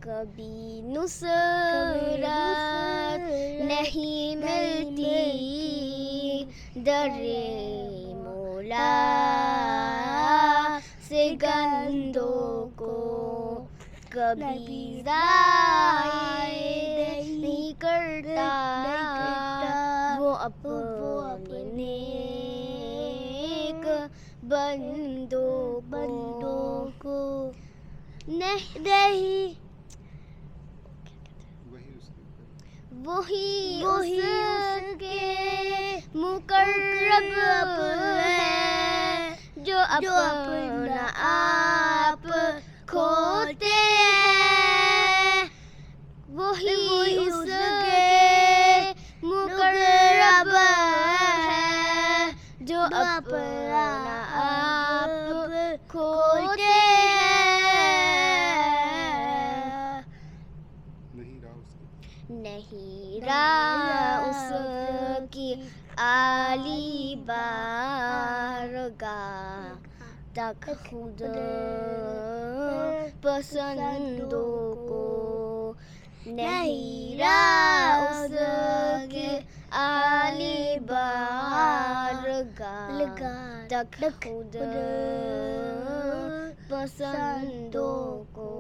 کبھی نصرت نہیں ملتی در مولا سے گندوں کو، کبھی ضائع نہیں کرتا وہ اپنے نیک بندوں کو، نہیں وہی اس کے مقرب ہے جو اپنا آپ کھوتے ہیں، وہی اس کے مقرب ہے جو اپنا آپ کھوتے ہیں۔ نہیں راہ اس کی عالی بارگاہ تک خود پسندوں کو، نہیں راہ اس کی عالی بارگاہ تک خود پسندوں کو۔